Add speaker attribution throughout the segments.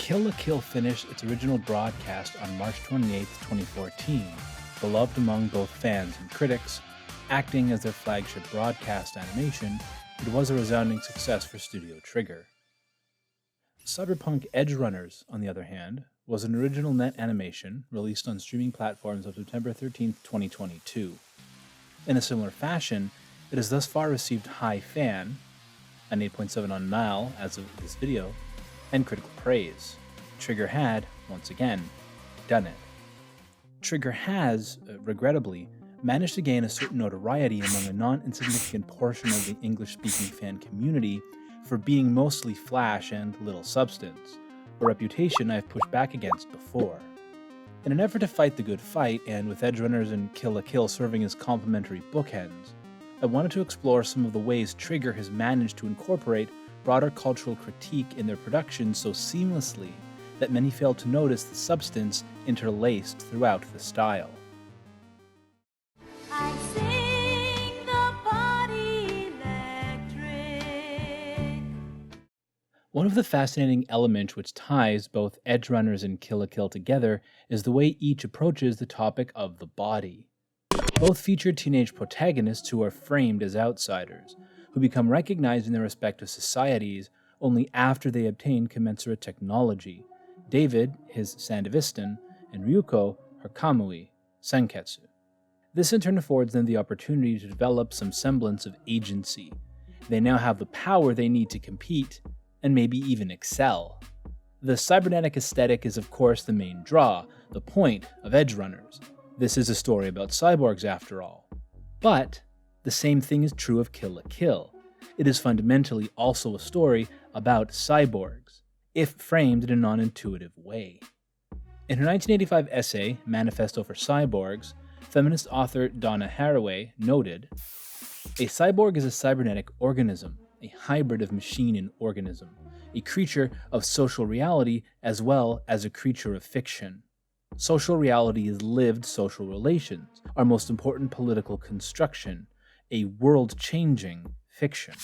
Speaker 1: Kill la Kill finished its original broadcast on March 28, 2014, beloved among both fans and critics. Acting as their flagship broadcast animation, it was a resounding success for Studio Trigger. Cyberpunk Edgerunners, on the other hand, was an original net animation released on streaming platforms on September 13, 2022. In a similar fashion, it has thus far received high fan, an 8.7 on Nile as of this video, and critical praise. Trigger had, once again, done it. Trigger has, regrettably, managed to gain a certain notoriety among a non-insignificant portion of the English-speaking fan community for being mostly flash and little substance, a reputation I've pushed back against before. In an effort to fight the good fight, and with Edgerunners and Kill la Kill serving as complementary bookends, I wanted to explore some of the ways Trigger has managed to incorporate broader cultural critique in their productions so seamlessly that many fail to notice the substance interlaced throughout the style. One of the fascinating elements which ties both Edgerunners and Kill la Kill together is the way each approaches the topic of the body. Both feature teenage protagonists who are framed as outsiders, who become recognized in their respective societies only after they obtain commensurate technology. David, his Sandivistan, and Ryuko, her Kamui Senketsu. This in turn affords them the opportunity to develop some semblance of agency. They now have the power they need to compete, and maybe even excel. The cybernetic aesthetic is of course the main draw, the point of Edgerunners. This is a story about cyborgs after all. But the same thing is true of Kill la Kill. It is fundamentally also a story about cyborgs, if framed in a non-intuitive way. In her 1985 essay, Manifesto for Cyborgs, feminist author Donna Haraway noted, "A cyborg is a cybernetic organism, a hybrid of machine and organism, a creature of social reality as well as a creature of fiction. Social reality is lived social relations, our most important political construction, a world-changing fiction."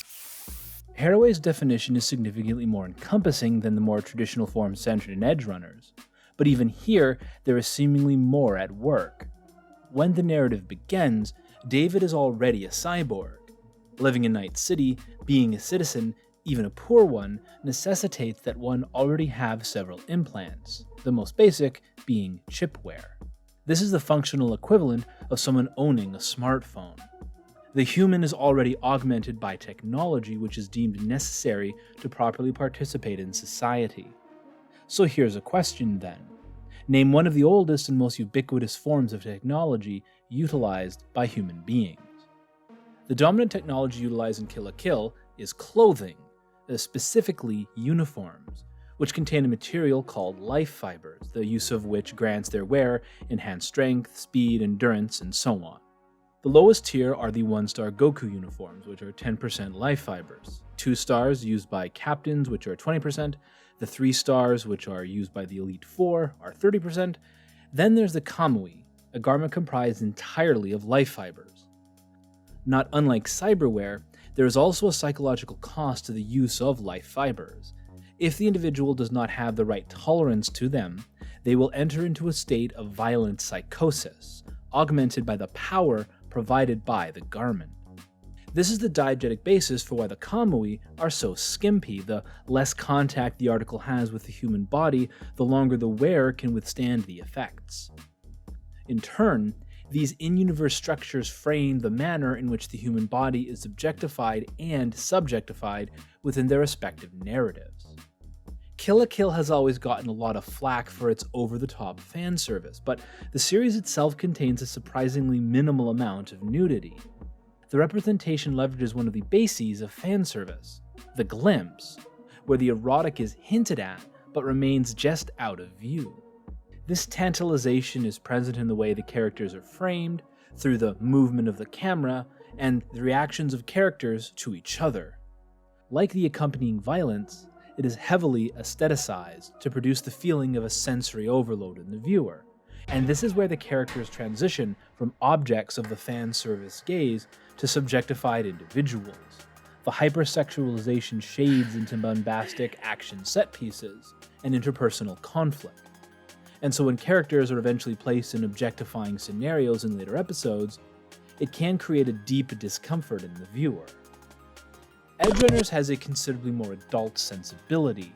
Speaker 1: Haraway's definition is significantly more encompassing than the more traditional forms centered in Edgerunners, but even here there is seemingly more at work. When the narrative begins, David is already a cyborg. Living in Night City, being a citizen, even a poor one, necessitates that one already have several implants, the most basic being chipware. This is the functional equivalent of someone owning a smartphone. The human is already augmented by technology which is deemed necessary to properly participate in society. So here's a question then. Name one of the oldest and most ubiquitous forms of technology utilized by human beings. The dominant technology utilized in Kill la Kill is clothing, specifically uniforms, which contain a material called life fibers, the use of which grants their wearer enhanced strength, speed, endurance, and so on. The lowest tier are the 1-star Goku uniforms, which are 10% life fibers, 2 stars used by captains, which are 20%, the 3 stars, which are used by the Elite Four, are 30%, then there's the Kamui, a garment comprised entirely of life fibers. Not unlike cyberware, there is also a psychological cost to the use of life fibers. If the individual does not have the right tolerance to them, they will enter into a state of violent psychosis, augmented by the power provided by the garment. This is the diegetic basis for why the Kamui are so skimpy. The less contact the article has with the human body, the longer the wearer can withstand the effects. In turn, these in-universe structures frame the manner in which the human body is objectified and subjectified within their respective narratives. Kill la Kill has always gotten a lot of flack for its over-the-top fan service, but the series itself contains a surprisingly minimal amount of nudity. The representation leverages one of the bases of fan service, the glimpse, where the erotic is hinted at but remains just out of view. This tantalization is present in the way the characters are framed, through the movement of the camera, and the reactions of characters to each other. Like the accompanying violence, it is heavily aestheticized to produce the feeling of a sensory overload in the viewer, and this is where the characters transition from objects of the fan service gaze to subjectified individuals. The hypersexualization shades into bombastic action set pieces and interpersonal conflict. And so when characters are eventually placed in objectifying scenarios in later episodes, it can create a deep discomfort in the viewer. Edgerunners has a considerably more adult sensibility.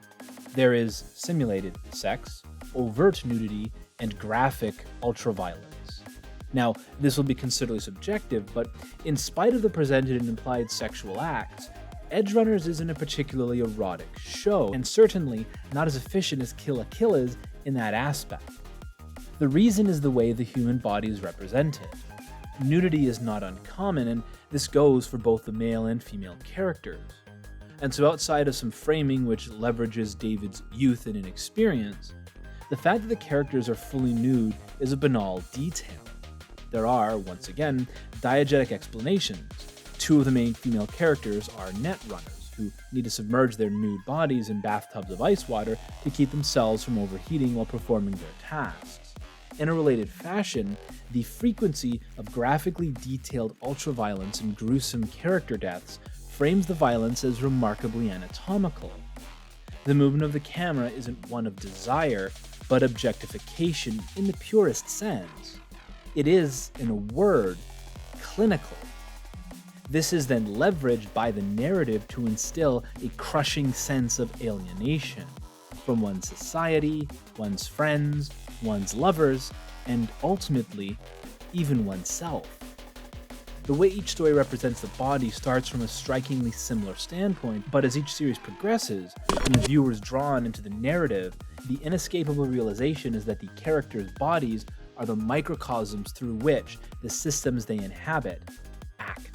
Speaker 1: There is simulated sex, overt nudity, and graphic ultraviolence. Now, this will be considerably subjective, but in spite of the presented and implied sexual acts, Edgerunners isn't a particularly erotic show, and certainly not as efficient as Kill la Kill is in that aspect. The reason is the way the human body is represented. Nudity is not uncommon, and this goes for both the male and female characters. And so outside of some framing which leverages David's youth and inexperience, the fact that the characters are fully nude is a banal detail. There are, once again, diegetic explanations. Two of the main female characters are net runners, who need to submerge their nude bodies in bathtubs of ice water to keep themselves from overheating while performing their tasks. In a related fashion, the frequency of graphically detailed ultraviolence and gruesome character deaths frames the violence as remarkably anatomical. The movement of the camera isn't one of desire, but objectification in the purest sense. It is, in a word, clinical. This is then leveraged by the narrative to instill a crushing sense of alienation from one's society, one's friends, one's lovers, and ultimately, even oneself. The way each story represents the body starts from a strikingly similar standpoint, but as each series progresses, and the viewer is drawn into the narrative, the inescapable realization is that the characters' bodies are the microcosms through which the systems they inhabit act.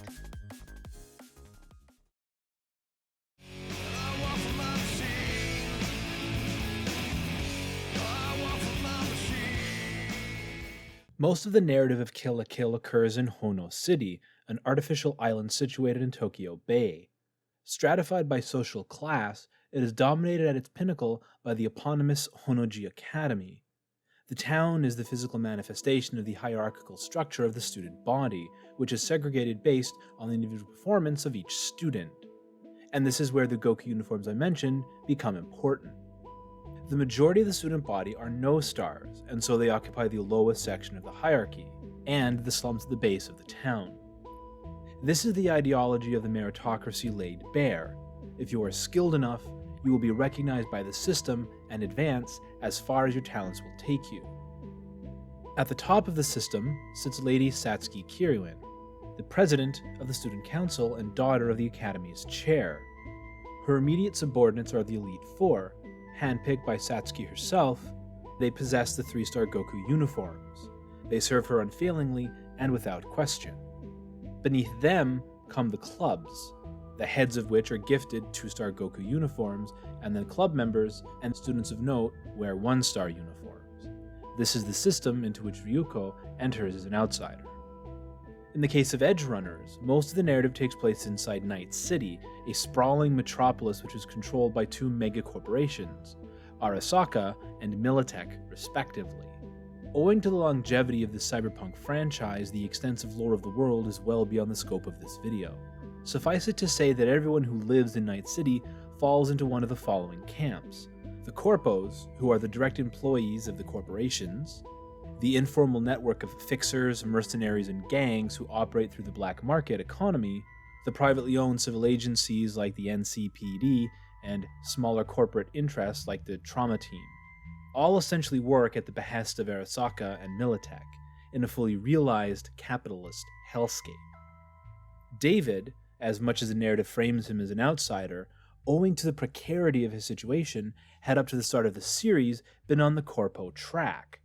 Speaker 1: Most of the narrative of Kill la Kill occurs in Hono City, an artificial island situated in Tokyo Bay. Stratified by social class, it is dominated at its pinnacle by the eponymous Honoji Academy. The town is the physical manifestation of the hierarchical structure of the student body, which is segregated based on the individual performance of each student. And this is where the Goku uniforms I mentioned become important. The majority of the student body are no stars, and so they occupy the lowest section of the hierarchy, and the slums at the base of the town. This is the ideology of the meritocracy laid bare. If you are skilled enough, you will be recognized by the system and advance as far as your talents will take you. At the top of the system sits Lady Satsuki Kiryuin, the president of the student council and daughter of the academy's chair. Her immediate subordinates are the Elite Four. Handpicked by Satsuki herself, they possess the 3-star Goku uniforms. They serve her unfailingly and without question. Beneath them come the clubs, the heads of which are gifted 2-star Goku uniforms, and then club members and students of note wear 1-star uniforms. This is the system into which Ryuko enters as an outsider. In the case of Edgerunners, most of the narrative takes place inside Night City, a sprawling metropolis which is controlled by 2 megacorporations, Arasaka and Militech, respectively. Owing to the longevity of the Cyberpunk franchise, the extensive lore of the world is well beyond the scope of this video. Suffice it to say that everyone who lives in Night City falls into one of the following camps: the Corpos, who are the direct employees of the corporations, the informal network of fixers, mercenaries, and gangs who operate through the black market economy, the privately owned civil agencies like the NCPD, and smaller corporate interests like the Trauma Team. All essentially work at the behest of Arasaka and Militech, in a fully realized capitalist hellscape. David, as much as the narrative frames him as an outsider, owing to the precarity of his situation, had up to the start of the series been on the Corpo track.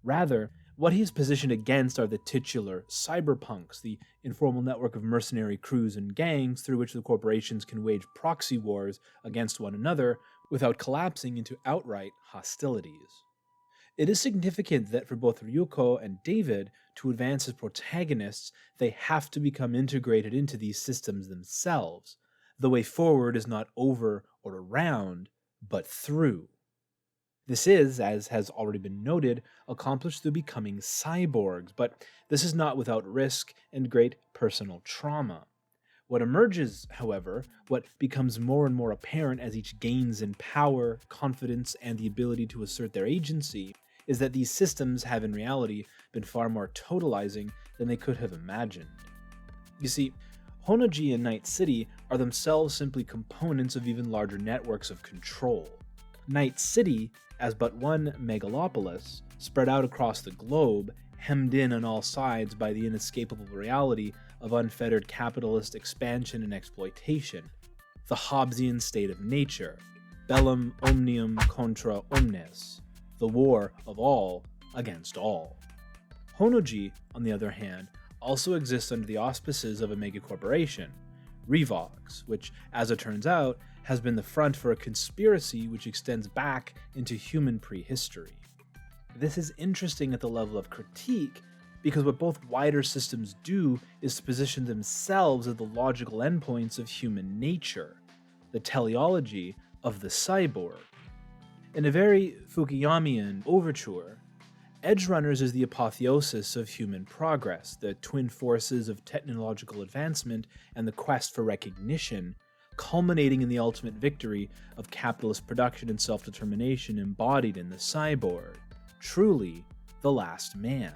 Speaker 1: Rather, what he is positioned against are the titular cyberpunks, the informal network of mercenary crews and gangs through which the corporations can wage proxy wars against one another without collapsing into outright hostilities. It is significant that for both Ryuko and David to advance as protagonists, they have to become integrated into these systems themselves. The way forward is not over or around, but through. This is, as has already been noted, accomplished through becoming cyborgs, but this is not without risk and great personal trauma. What emerges, however, what becomes more and more apparent as each gains in power, confidence, and the ability to assert their agency, is that these systems have in reality been far more totalizing than they could have imagined. You see, Honoji and Night City are themselves simply components of even larger networks of control. Night City, as but one megalopolis, spread out across the globe, hemmed in on all sides by the inescapable reality of unfettered capitalist expansion and exploitation, the Hobbesian state of nature, bellum omnium contra omnes, the war of all against all. Honoji, on the other hand, also exists under the auspices of a megacorporation, Revox, which, as it turns out, has been the front for a conspiracy which extends back into human prehistory. This is interesting at the level of critique because what both wider systems do is to position themselves at the logical endpoints of human nature, the teleology of the cyborg. In a very Fukuyamian overture, Edgerunners is the apotheosis of human progress, the twin forces of technological advancement and the quest for recognition, culminating in the ultimate victory of capitalist production and self-determination embodied in the cyborg, truly the last man.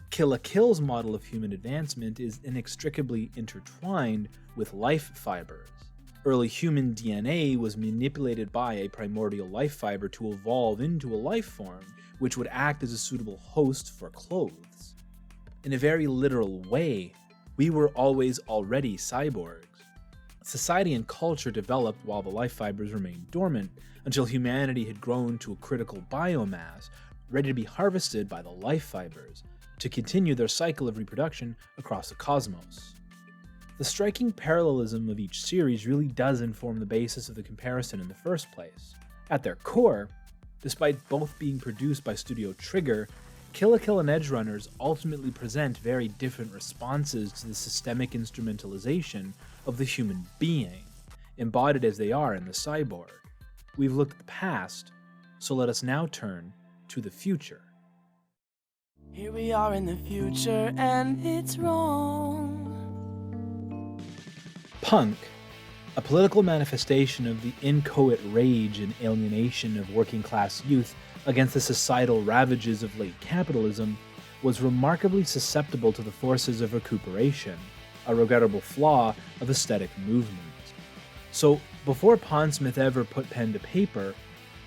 Speaker 1: Kill la Kill's model of human advancement is inextricably intertwined with life fibers. Early human DNA was manipulated by a primordial life fiber to evolve into a life form which would act as a suitable host for clothes. In a very literal way, we were always already cyborgs. Society and culture developed while the life fibers remained dormant, until humanity had grown to a critical biomass, ready to be harvested by the life fibers, to continue their cycle of reproduction across the cosmos. The striking parallelism of each series really does inform the basis of the comparison in the first place. At their core, despite both being produced by Studio Trigger, Kill la Kill and Edgerunners ultimately present very different responses to the systemic instrumentalization of the human being, embodied as they are in the cyborg. We've looked at the past, so let us now turn to the future.
Speaker 2: Here we are in the future, and it's wrong.
Speaker 1: Punk, a political manifestation of the inchoate rage and alienation of working-class youth against the societal ravages of late capitalism, was remarkably susceptible to the forces of recuperation, a regrettable flaw of aesthetic movement. So, before Pondsmith ever put pen to paper,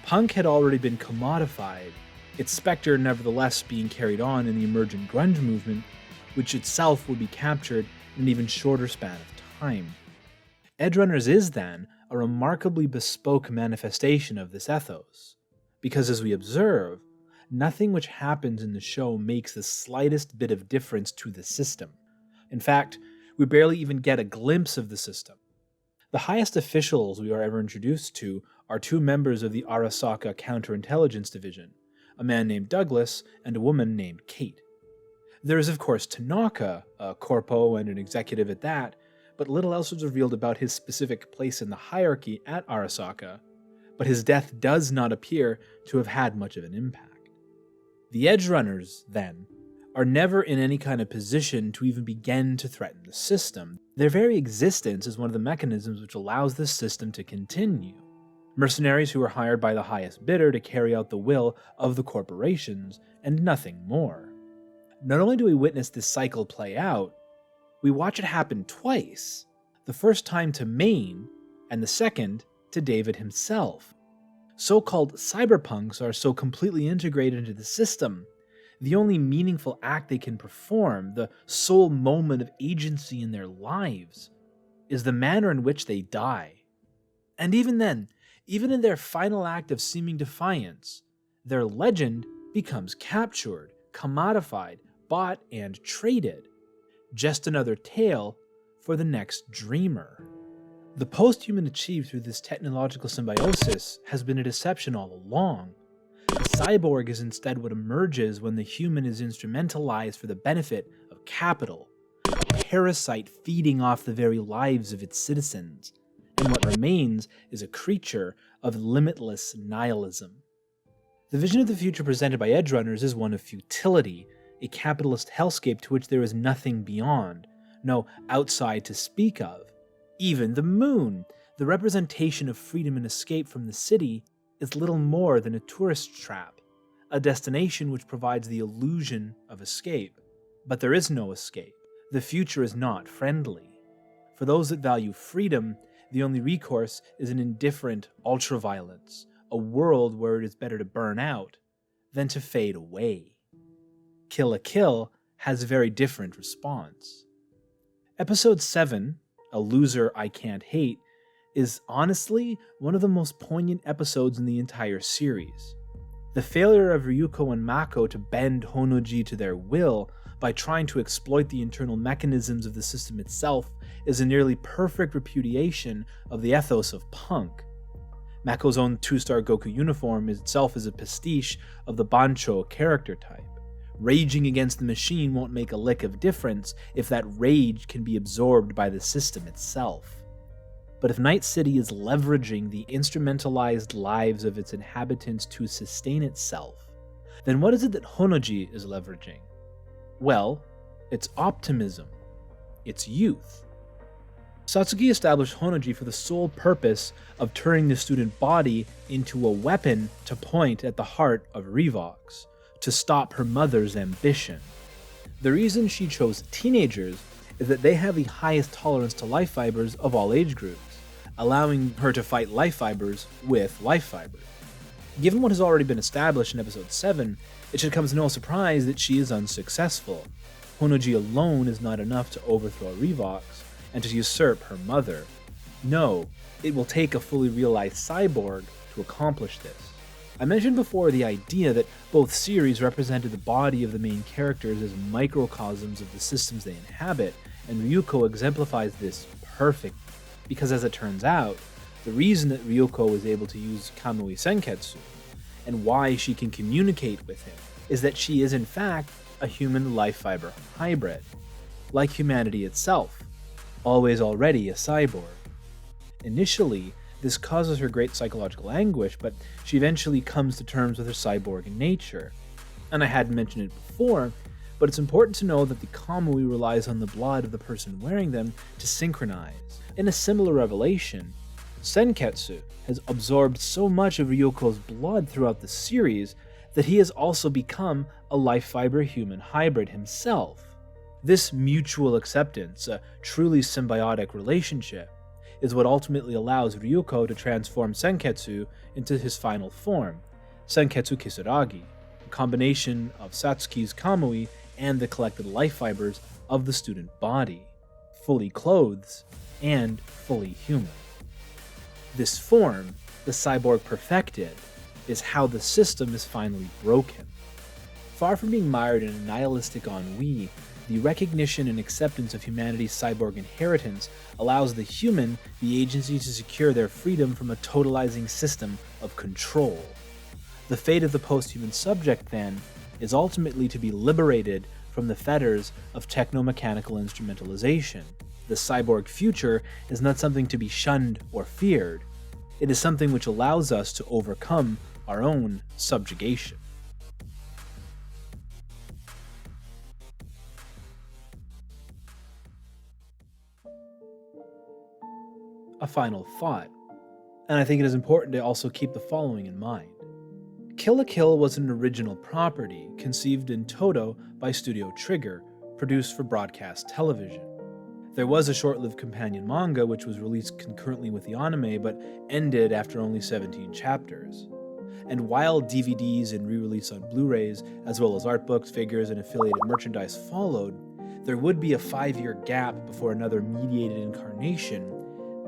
Speaker 1: punk had already been commodified, its specter nevertheless being carried on in the emergent grunge movement, which itself would be captured in an even shorter span of time. Edgerunners is, then, a remarkably bespoke manifestation of this ethos, because as we observe, nothing which happens in the show makes the slightest bit of difference to the system. In fact, we barely even get a glimpse of the system. The highest officials we are ever introduced to are two members of the Arasaka Counterintelligence Division, a man named Douglas and a woman named Kate. There is of course Tanaka, a corpo and an executive at that, but little else was revealed about his specific place in the hierarchy at Arasaka, but his death does not appear to have had much of an impact. The Edgerunners, then, are never in any kind of position to even begin to threaten the system. Their very existence is one of the mechanisms which allows this system to continue. Mercenaries who are hired by the highest bidder to carry out the will of the corporations, and nothing more. Not only do we witness this cycle play out, we watch it happen twice. The first time to Maine, and the second to David himself. So-called cyberpunks are so completely integrated into the system, the only meaningful act they can perform, the sole moment of agency in their lives, is the manner in which they die. And even then, even in their final act of seeming defiance, their legend becomes captured, commodified, bought, and traded. Just another tale for the next dreamer. The post-human achieved through this technological symbiosis has been a deception all along. The cyborg is instead what emerges when the human is instrumentalized for the benefit of capital, a parasite feeding off the very lives of its citizens, and what remains is a creature of limitless nihilism. The vision of the future presented by Edgerunners is one of futility, a capitalist hellscape to which there is nothing beyond, no outside to speak of. Even the moon, the representation of freedom and escape from the city, is little more than a tourist trap, a destination which provides the illusion of escape. But there is no escape. The future is not friendly. For those that value freedom, the only recourse is an indifferent ultraviolence, a world where it is better to burn out than to fade away. Kill la Kill has a very different response. Episode 7, A Loser I Can't Hate, is honestly one of the most poignant episodes in the entire series. The failure of Ryuko and Mako to bend Honoji to their will by trying to exploit the internal mechanisms of the system itself is a nearly perfect repudiation of the ethos of punk. Mako's own 2-star Goku uniform itself is a pastiche of the Bancho character type. Raging against the machine won't make a lick of difference if that rage can be absorbed by the system itself. But if Night City is leveraging the instrumentalized lives of its inhabitants to sustain itself, then what is it that Honoji is leveraging? Well, it's optimism. It's youth. Satsuki established Honoji for the sole purpose of turning the student body into a weapon to point at the heart of Revox, to stop her mother's ambition. The reason she chose teenagers is that they have the highest tolerance to life fibers of all age groups, allowing her to fight life fibers with life fibers. Given what has already been established in episode 7, it should come as no surprise that she is unsuccessful. Honoji alone is not enough to overthrow Revox and to usurp her mother. No, it will take a fully realized cyborg to accomplish this. I mentioned before the idea that both series represented the body of the main characters as microcosms of the systems they inhabit, and Ryuko exemplifies this perfectly, because as it turns out, the reason that Ryuko is able to use Kamui Senketsu, and why she can communicate with him, is that she is in fact a human life fiber hybrid, like humanity itself, always already a cyborg. Initially, this causes her great psychological anguish, but she eventually comes to terms with her cyborg nature. And I hadn't mentioned it before, but it's important to know that the Kamui relies on the blood of the person wearing them to synchronize. In a similar revelation, Senketsu has absorbed so much of Ryuko's blood throughout the series that he has also become a life fiber human hybrid himself. This mutual acceptance, a truly symbiotic relationship, is what ultimately allows Ryuko to transform Senketsu into his final form, Senketsu Kisaragi, a combination of Satsuki's Kamui and the collected life fibers of the student body, fully clothed and fully human. This form, the cyborg perfected, is how the system is finally broken. Far from being mired in a nihilistic ennui, the recognition and acceptance of humanity's cyborg inheritance allows the human the agency to secure their freedom from a totalizing system of control. The fate of the post-human subject, then, is ultimately to be liberated from the fetters of techno-mechanical instrumentalization. The cyborg future is not something to be shunned or feared. It is something which allows us to overcome our own subjugation. A final thought, and I think it is important to also keep the following in mind. Kill la Kill was an original property conceived in toto by Studio Trigger, produced for broadcast television. There was a short-lived companion manga which was released concurrently with the anime but ended after only 17 chapters. And while DVDs and re-release on Blu-rays, as well as art books, figures, and affiliated merchandise followed, there would be a 5-year gap before another mediated incarnation,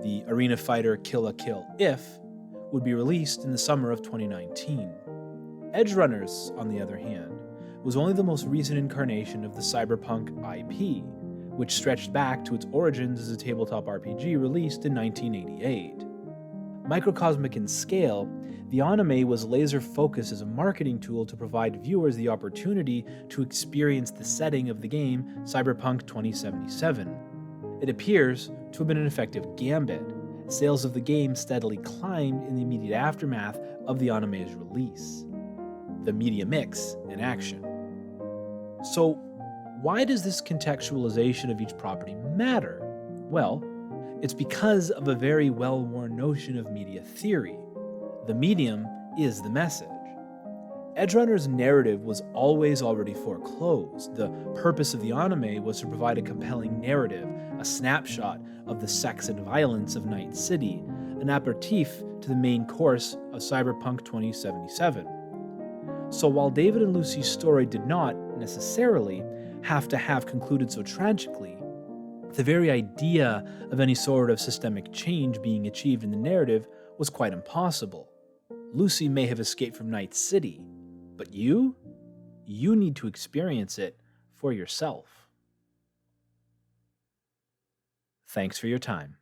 Speaker 1: the Arena Fighter Kill la Kill If, would be released in the summer of 2019. Edgerunners, on the other hand, was only the most recent incarnation of the Cyberpunk IP, which stretched back to its origins as a tabletop RPG released in 1988. Microcosmic in scale, the anime was laser-focused as a marketing tool to provide viewers the opportunity to experience the setting of the game Cyberpunk 2077. It appears to have been an effective gambit. Sales of the game steadily climbed in the immediate aftermath of the anime's release. The media mix in action. So, Why does this contextualization of each property matter? Well, it's because of a very well-worn notion of media theory. The medium is the message. Edgerunners' narrative was always already foreclosed. The purpose of the anime was to provide a compelling narrative, a snapshot of the sex and violence of Night City, an aperitif to the main course of Cyberpunk 2077. So while David and Lucy's story did not, necessarily, have to have concluded so tragically, the very idea of any sort of systemic change being achieved in the narrative was quite impossible. Lucy may have escaped from Night City, but you need to experience it for yourself. Thanks for your time.